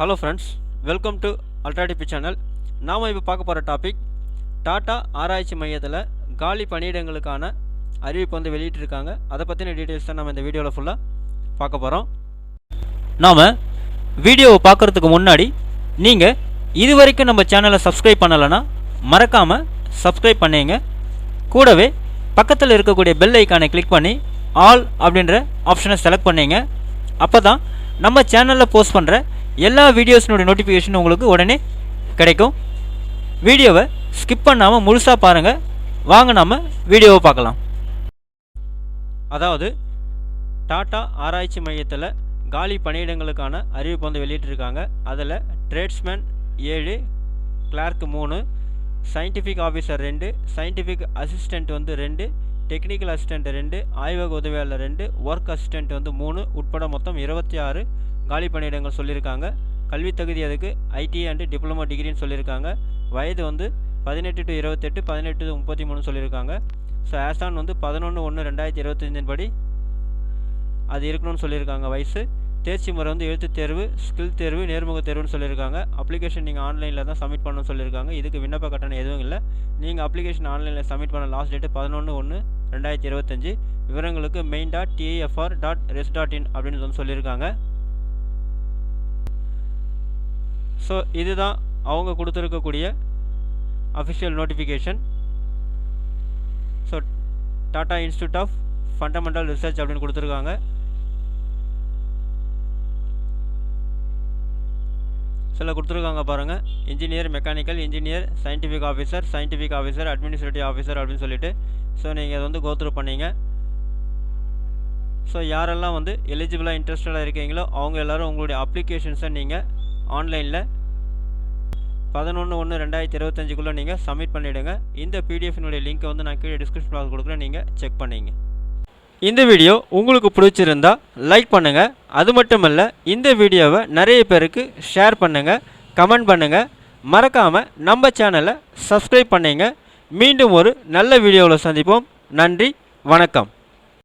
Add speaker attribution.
Speaker 1: Hello friends, welcome to ultra DP channel. நாம் இப்போ பார்க்க போகிற டாபிக் டாட்டா ஆராய்ச்சி மையத்தில் காலி பணியிடங்களுக்கான அறிவிப்பு வந்து வெளியிட்டிருக்காங்க. அதை பற்றின டீட்டெயில்ஸ் தான் நம்ம இந்த வீடியோவில் ஃபுல்லாக பார்க்க போகிறோம். நாம் வீடியோவை பார்க்குறதுக்கு முன்னாடி நீங்கள் இது வரைக்கும் நம்ம சேனலை சப்ஸ்கிரைப் பண்ணலைன்னா மறக்காமல் சப்ஸ்கிரைப் பண்ணிங்க. கூடவே பக்கத்தில் இருக்கக்கூடிய பெல் ஐக்கானை கிளிக் பண்ணி ஆல் அப்படின்ற ஆப்ஷனை செலக்ட் பண்ணிங்க. அப்போ தான் நம்ம சேனலில் போஸ்ட் பண்ணுற எல்லா வீடியோஸினுடைய நோட்டிஃபிகேஷன் உங்களுக்கு உடனே கிடைக்கும். வீடியோவை ஸ்கிப் பண்ணாமல் முழுசாக பாருங்கள். வாங்க நம்ம வீடியோவை பார்க்கலாம். அதாவது டாட்டா ஆராய்ச்சி மையத்தில் காலி பணியிடங்களுக்கான அறிவிப்பு வந்து வெளியிட்டிருக்காங்க. அதில் tradesman 7, clerk 3, scientific officer 2, scientific assistant வந்து 2, டெக்னிக்கல் அசிஸ்டண்ட் 2, ஆய்வக உதவியாளர் 2, ஒர்க் அசிஸ்டண்ட் வந்து 3 உட்பட மொத்தம் 26 காலி பணியிடங்கள் சொல்லியிருக்காங்க. கல்வி தகுதி அதுக்கு ஐடி அண்டு டிப்ளமோ டிகிரின்னு சொல்லியிருக்காங்க. வயது வந்து 18 to 28, 18 to 33 சொல்லியிருக்காங்க. ஸோ ஆசான் வந்து 11/1/2025 படி அது இருக்கணும்னு சொல்லியிருக்காங்க வயசு. தேர்ச்சி முறை வந்து எழுத்து தேர்வு, ஸ்கில் தேர்வு, நேர்முக தேர்வுன்னு சொல்லியிருக்காங்க. அப்ளிகேஷன் நீங்கள் ஆன்லைனில் தான் சப்மிட் பண்ணணும்னு சொல்லியிருக்காங்க. இதுக்கு விண்ணப்ப கட்டணம் எதுவும் இல்லை. நீங்கள் அப்ளிகேஷன் ஆன்லைனில் சப்மிட் பண்ண லாஸ்ட் டேட்டு 11/1/2025. விவரங்களுக்கு main.tafr.res.in அப்படின்னு வந்து சொல்லியிருக்காங்க. ஸோ இதுதான் அவங்க கொடுத்துருக்கக்கூடிய official notification. So Tata Institute of Fundamental Research அப்படின்னு கொடுத்துருக்காங்க. சில கொடுத்துருக்காங்க பாருங்கள். Engineer, mechanical engineer, scientific officer, administrative officer அப்படின்னு சொல்லிட்டு ஸோ நீங்கள் அதை வந்து கோத்ரூ பண்ணீங்க. ஸோ யாரெல்லாம் வந்து எலிஜிபிளாக இன்ட்ரெஸ்டடாக இருக்கீங்களோ அவங்க எல்லோரும் உங்களுடைய அப்ளிகேஷன்ஸை நீங்கள் ஆன்லைனில் 11/1/2025 நீங்கள் சப்மிட் பண்ணிவிடுங்க. இந்த பிடிஎஃப்னுடைய லிங்க்கை வந்து நான் கீழே டிஸ்கிரிப்ஷன் பாக்ஸ் கொடுக்குறேன், நீங்கள் செக் பண்ணிங்க. இந்த வீடியோ உங்களுக்கு பிடிச்சிருந்தா லைக் பண்ணுங்கள். அது மட்டும் இல்லை, இந்த வீடியோவை நிறைய பேருக்கு ஷேர் பண்ணுங்கள், கமெண்ட் பண்ணுங்கள். மறக்காமல் நம்ம சேனலை சப்ஸ்கிரைப் பண்ணிங்க. மீண்டும் ஒரு நல்ல வீடியோவில் சந்திப்போம். நன்றி, வணக்கம்.